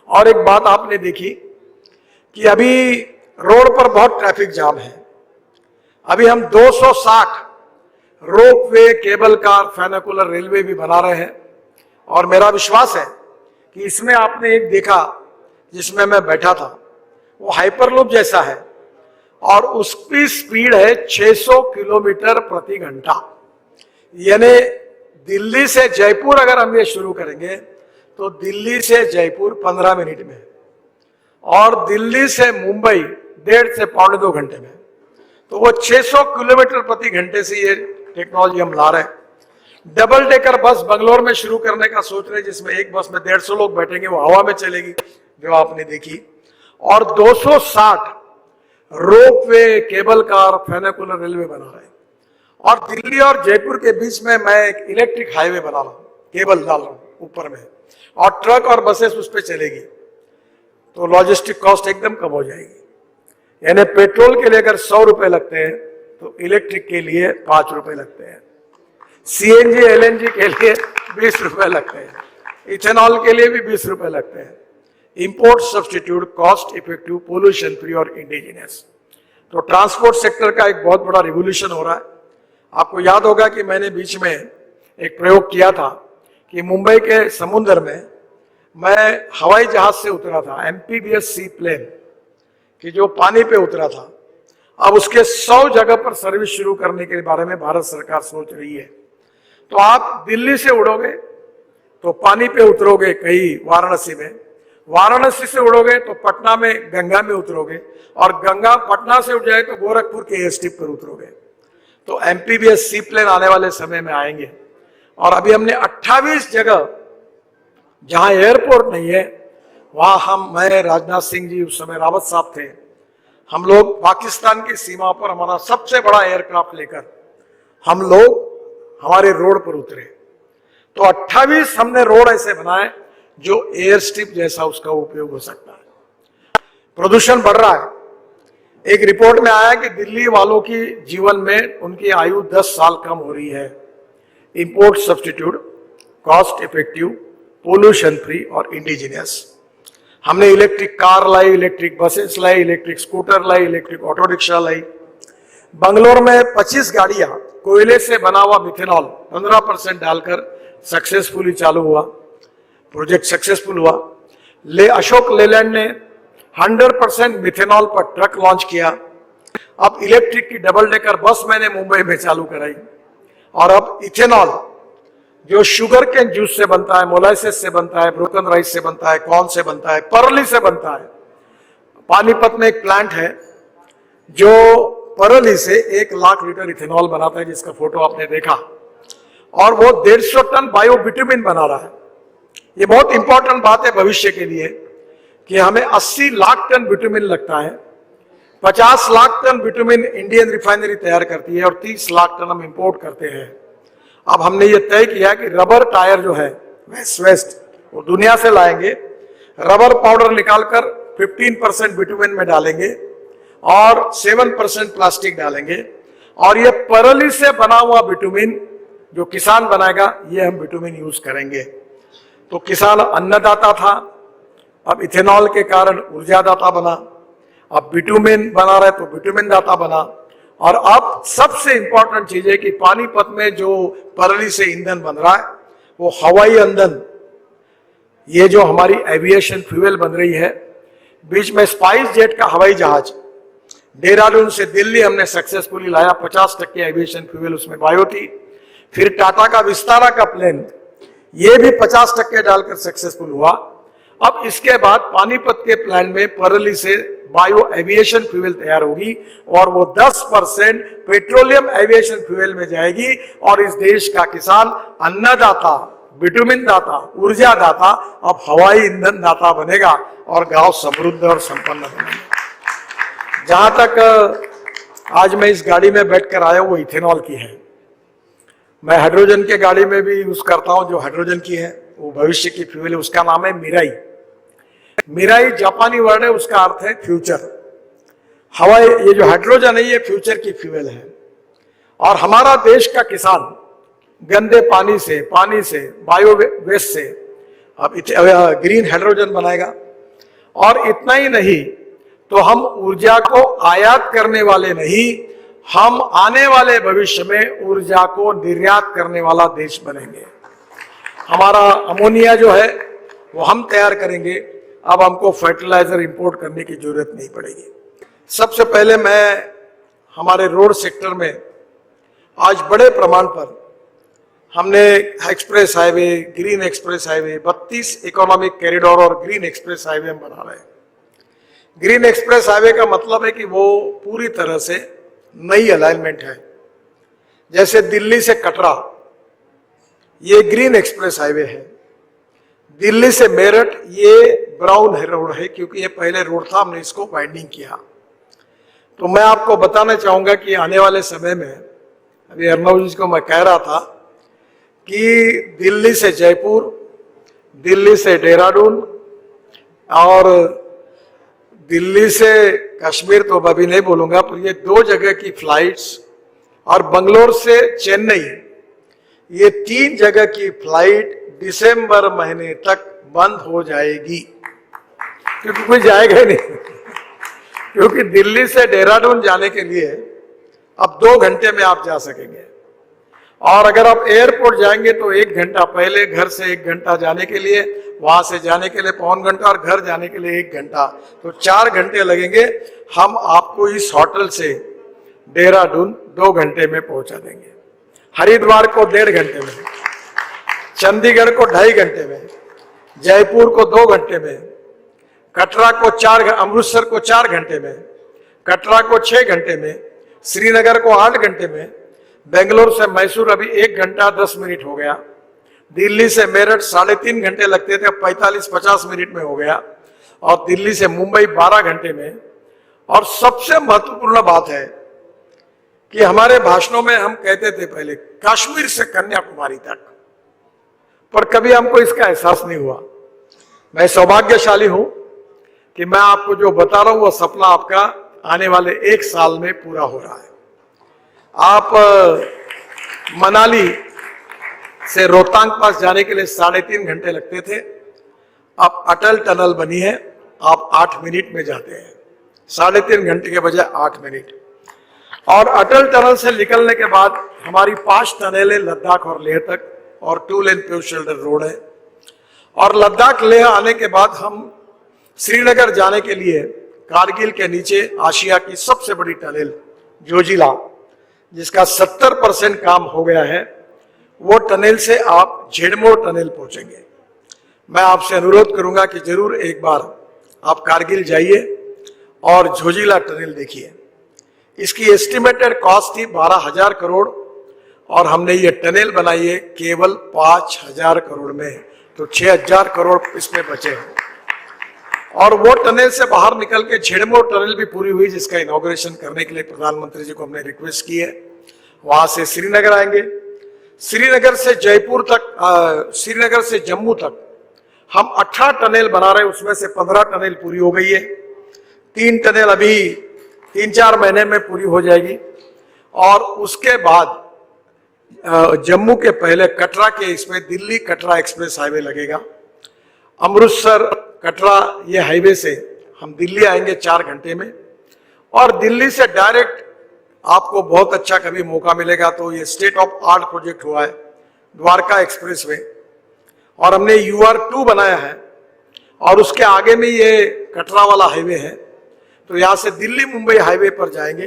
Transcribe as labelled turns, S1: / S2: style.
S1: और एक बात आपने देखी कि अभी रोड पर बहुत ट्रैफिक जाम है। अभी हम 260 रोपवे, केबल कार, फेनिकुलर रेलवे भी बना रहे हैं और मेरा विश्वास है कि इसमें आपने एक देखा जिसमें मैं बैठा था, वो हाइपरलूप जैसा है और उसकी स्पीड है 600 किलोमीटर प्रति घंटा। यानी दिल्ली से जयपुर अगर हम ये शुरू करेंगे तो दिल्ली से जयपुर 15 मिनट में और दिल्ली से मुंबई 1.5 से 1.25 घंटे में। तो वो 600 किलोमीटर प्रति घंटे से ये टेक्नोलॉजी हम ला रहे हैं। डबल डेकर बस बंगलोर में शुरू करने का सोच रहे हैं, जिसमें एक बस में 150 लोग बैठेंगे, वो हवा में चलेगी जो आपने देखी। और 260 रोपवे, केबल कार, फेनिकुलर रेलवे बना रहे हैं। और दिल्ली और जयपुर के बीच में मैं एक इलेक्ट्रिक हाईवे बना रहा हूं, केबल डाल रहा हूं ऊपर में, और ट्रक और बसेस उस पर चलेगी। तो लॉजिस्टिक कॉस्ट एकदम कम हो जाएगी। यानी पेट्रोल के लिए अगर 100 रुपए लगते हैं तो इलेक्ट्रिक के लिए 5 रुपए लगते हैं, सीएनजी एलएनजी के लिए 20 रुपए लगते हैं, इथेनॉल के लिए भी 20 रुपए लगते हैं। Import substitute, cost effective, pollution free और इंडिजिनियस। तो ट्रांसपोर्ट सेक्टर का एक बहुत बड़ा रिवोल्यूशन हो रहा है। आपको याद होगा कि मैंने बीच में एक प्रयोग किया था कि मुंबई के समुद्र में मैं हवाई जहाज से उतरा था, एमपीबीएस सी प्लेन कि जो पानी पे उतरा था। अब उसके 100 जगह पर सर्विस शुरू करने के बारे में भारत सरकार सोच रही है। तो आप दिल्ली से उड़ोगे तो पानी पे उतरोगे कहीं वाराणसी में, वाराणसी से उड़ोगे तो पटना में गंगा में उतरोगे, और गंगा पटना से उड़ जाए तो गोरखपुर के एयरस्ट्रिप पर उतरोगे। तो एमपीबीएस सी प्लेन आने वाले समय में आएंगे। और अभी हमने 28 जगह जहां एयरपोर्ट नहीं है वहां मैं, राजनाथ सिंह जी, उस समय रावत साहब थे, हम लोग पाकिस्तान की सीमा पर हमारा सबसे बड़ा एयरक्राफ्ट लेकर हम लोग हमारे रोड पर उतरे। तो 28 हमने रोड ऐसे बनाए जो एयर स्ट्रिप जैसा उसका उपयोग हो सकता है। प्रदूषण बढ़ रहा है। एक रिपोर्ट में आया कि दिल्ली वालों की जीवन में उनकी आयु 10 साल कम हो रही है। Import substitute, cost effective, pollution free और इंडिजिनियस। हमने इलेक्ट्रिक कार लाई, इलेक्ट्रिक बसेस लाई, इलेक्ट्रिक स्कूटर लाई, इलेक्ट्रिक ऑटो रिक्शा लाई। बंगलोर में 25 गाड़ियां कोयले से बना हुआ मिथेनॉल 15% डालकर सक्सेसफुली चालू हुआ, प्रोजेक्ट सक्सेसफुल हुआ। अशोक लेलैंड ने 100% मिथेनॉल पर ट्रक लॉन्च किया। अब इलेक्ट्रिक की डबल डेकर बस मैंने मुंबई में चालू कराई। और अब इथेनॉल जो शुगर केन जूस से बनता है, मोलाइसिस से बनता है, ब्रोकन राइस से बनता है, कॉर्न से बनता है, परली से बनता है। पानीपत में एक प्लांट है जो परली से 1 लाख लीटर इथेनॉल बनाता है, जिसका फोटो आपने देखा। और वो 150 टन बायोबिटुमिन बना रहा है। ये बहुत इंपॉर्टेंट बात है भविष्य के लिए कि हमें 80 लाख टन बिटुमिन लगता है। 50 lakh tonne bitumen Indian refinery तैयार करती है और 30 लाख टन हम इंपोर्ट करते हैं। अब हमने ये तय किया कि रबर टायर जो है वेस्ट वो दुनिया से लाएंगे, रबर पाउडर निकालकर 15% बिटुमिन में डालेंगे और 7% प्लास्टिक डालेंगे। और ये परली से बना हुआ बिटुमिन जो किसान बनाएगा, ये हम बिटुमिन यूज करेंगे। तो किसान अन्नदाता था, अब इथेनॉल के कारण ऊर्जादाता बना, अब बिटुमिन बना रहे तो बिटुमिन दाता बना। और अब सबसे इंपॉर्टेंट चीज है कि पानीपत में जो परली से ईंधन बन रहा है वो हवाई ईंधन, ये जो हमारी एविएशन फ्यूल बन रही है। बीच में स्पाइस जेट का हवाई जहाज देहरादून से दिल्ली हमने सक्सेसफुली लाया, 50% एविएशन फ्यूल उसमें बायो थी। फिर टाटा का विस्तारा का प्लेन, ये भी 50% डालकर सक्सेसफुल हुआ। अब इसके बाद पानीपत के प्लान में परली से बायो एविएशन फ्यूल तैयार होगी और वो 10% पेट्रोलियम एविएशन फ्यूल में जाएगी। और इस देश का किसान अन्नदाता, बिटुमिन दाता, ऊर्जा दाता अब हवाई ईंधन दाता बनेगा और गांव समृद्ध और संपन्न बनेगा। जहां तक आज मैं इस गाड़ी में बैठकर आया वो इथेनॉल की है। मैं हाइड्रोजन के गाड़ी में भी यूज करता हूं जो हाइड्रोजन की है, वो भविष्य की फ्यूल है, उसका नाम है मिराई। मिराई जापानी वर्ड है, उसका अर्थ है फ्यूचर। हवाई, ये जो हाइड्रोजन है ये फ्यूचर की फ्यूल है। और हमारा देश का किसान गंदे पानी से, बायो वेस्ट से अब ग्रीन हाइड्रोजन बनाएगा। और इतना ही नहीं तो हम ऊर्जा को आयात करने वाले नहीं, हम आने वाले भविष्य में ऊर्जा को निर्यात करने वाला देश बनेंगे। हमारा अमोनिया जो है वो हम तैयार करेंगे, अब हमको फर्टिलाइजर इंपोर्ट करने की जरूरत नहीं पड़ेगी। सबसे पहले मैं हमारे रोड सेक्टर में आज बड़े प्रमाण पर हमने express highway, green express highway, 32 economic corridor और ग्रीन एक्सप्रेस हाईवे हम बना रहे हैं। ग्रीन एक्सप्रेस हाईवे का मतलब है कि वो पूरी तरह से नई अलाइनमेंट है। जैसे दिल्ली से कटरा, ये ग्रीन एक्सप्रेस हाईवे है। दिल्ली से मेरठ, ये ब्राउन रोड है क्योंकि ये पहले रोड था, हमने इसको वाइंडिंग किया। तो मैं आपको बताना चाहूंगा कि आने वाले समय में, अभी अर्नब जी को मैं कह रहा था कि दिल्ली से जयपुर, दिल्ली से देहरादून और दिल्ली से कश्मीर तो अभी नहीं बोलूंगा, पर ये 2 जगह की फ्लाइट्स और बंगलोर से चेन्नई, ये 3 जगह की फ्लाइट दिसंबर महीने तक बंद हो जाएगी क्योंकि कोई जाएगा ही नहीं। क्योंकि दिल्ली से देहरादून जाने के लिए अब 2 घंटे में आप जा सकेंगे, और अगर आप एयरपोर्ट जाएंगे तो 1 घंटा पहले, घर से 1 घंटा जाने के लिए, वहां से जाने के लिए पौन घंटा और घर जाने के लिए 1 घंटा, तो 4 घंटे लगेंगे। हम आपको इस होटल से देहरादून 2 घंटे में पहुंचा देंगे, हरिद्वार को 1.5 घंटे में, चंडीगढ़ को 2.5 घंटे में, जयपुर को 2 घंटे में, कटरा को 4, अमृतसर को 4 घंटे में, कटरा को 6 घंटे में, श्रीनगर को 8 घंटे में, बेंगलोर से मैसूर अभी 1 घंटा 10 मिनट हो गया, दिल्ली से मेरठ 3.5 घंटे लगते थे, 45-50 मिनट में हो गया, और दिल्ली से मुंबई 12 घंटे में। और सबसे महत्वपूर्ण बात है कि हमारे भाषणों में हम कहते थे पहले कश्मीर से कन्याकुमारी तक, पर कभी हमको इसका एहसास नहीं हुआ। मैं सौभाग्यशाली हूं कि मैं आपको जो बता रहा हूं वो सपना आपका आने वाले 1 साल में पूरा हो रहा है। आप मनाली से रोहतांग पास जाने के लिए 3.5 घंटे लगते थे, अब अटल टनल बनी है, आप 8 मिनट में जाते हैं, 3.5 घंटे के बजाय 8 मिनट। और अटल टनल से निकलने के बाद हमारी 5 टनलें लद्दाख और लेह तक, और 2 लेन पेव्ड शोल्डर रोड है। और लद्दाख लेह आने के बाद हम श्रीनगर जाने के लिए कारगिल के नीचे आशिया की सबसे बड़ी टनल जोजिला, जिसका 70% काम हो गया है, वो टनल से आप झेड़मोर टनल पहुंचेंगे। मैं आपसे अनुरोध करूंगा कि जरूर एक बार आप कारगिल जाइए और जोजिला टनल देखिए। इसकी एस्टिमेटेड कॉस्ट थी 12,000 करोड़ और हमने ये टनल बनाई है केवल 5,000 करोड़ में, तो 6,000 करोड़ इसमें बचे हैं। और वो टनल से बाहर निकल के झेड़मोर टनल भी पूरी हुई, जिसका इनॉग्रेशन करने के लिए प्रधानमंत्री जी को हमने रिक्वेस्ट की है। वहां से श्रीनगर आएंगे, श्रीनगर से जयपुर तक, श्रीनगर से जम्मू तक हम 18 टनल बना रहे हैं, उसमें से 15 टनल पूरी हो गई है, 3 टनल अभी 3-4 महीने में पूरी हो जाएगी। और उसके बाद जम्मू के पहले कटरा के इसमें दिल्ली कटरा एक्सप्रेस हाईवे लगेगा। अमृतसर कटरा ये हाईवे से हम दिल्ली आएंगे 4 घंटे में, और दिल्ली से डायरेक्ट आपको बहुत अच्छा कभी मौका मिलेगा तो ये स्टेट ऑफ आर्ट प्रोजेक्ट हुआ है द्वारका एक्सप्रेसवे, और हमने UR2 बनाया है, और उसके आगे में ये कटरा वाला हाईवे है। तो यहाँ से दिल्ली मुंबई हाईवे पर जाएंगे